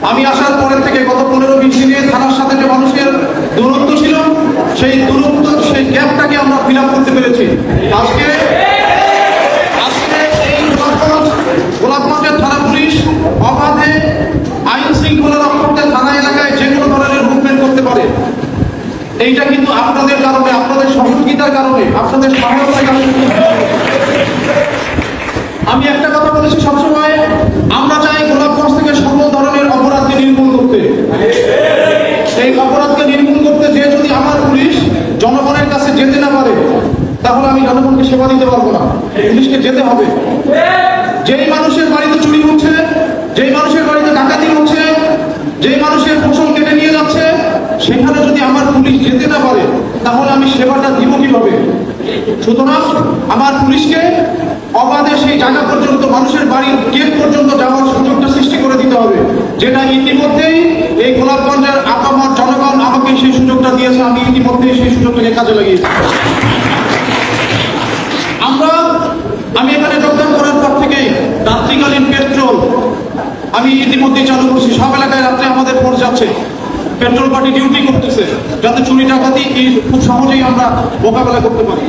আমি আসার পরের থেকে গত 15-20 দিনে থানার সাথে যে মানুষের দূরত্ব ছিল, সেই দূরত্ব, সেই গ্যাপটাকে আমরা ফিল আপ করতে পেরেছি। আজকে এই গোলাপগঞ্জের থানা পুলিশ অবাধে আইন শৃঙ্খলা রক্ষকদের থানা এলাকায় যে কোনো ধরনের মুভমেন্ট করতে পারে। এইটা কিন্তু আপনাদের কারণে, আপনাদের সহযোগিতার কারণে, আপনাদের সহায়তার কারণে। আমি একটা কথা বলেছি সবসময়, আমরা চাই গোলাপগঞ্জ থেকে সকল ধরনের অপরাধকে নির্মূল করতে। এই অপরাধকে নির্মূল করতে যে যদি আমার পুলিশ জনগণের কাছে যেতে না পারে, তাহলে আমি জনগণকে সেবা দিতে পারবো না। পুলিশকে যেতে হবে। যেই মানুষের বাড়িতে চুরি হচ্ছে, যেই মানুষের বাড়িতে ডাকাতি হচ্ছে, যেই মানুষের ফসল কেটে নিয়ে যাচ্ছে, সেখানে যদি আমার পুলিশ যেতে না পারে, তাহলে আমি সেবাটা দিব কিভাবে? সুতরাং আমার পুলিশকে অবাধে সেই জায়গা পর্যন্ত, মানুষের বাড়ির গেট পর্যন্ত যাওয়ার সুযোগটা সৃষ্টি করে দিতে হবে, যেটা ইতিমধ্যেই এই গোলাপগঞ্জের আপামর জনগণ আমাকে সেই সুযোগটা দিয়েছে। আমি ইতিমধ্যেই সেই সুযোগটাকে কাজে লাগিয়েছি। আমি এখানে যোগদান করার পর থেকেই রাত্রিকালীন পেট্রোল আমি ইতিমধ্যেই চালু করছি। সব এলাকায় রাত্রে আমাদের ফোর্স যাচ্ছে, পেট্রোল পার্টি ডিউটি করতেছে, যাতে চুরি ডাকাতি খুব সহজেই আমরা মোকাবেলা করতে পারি।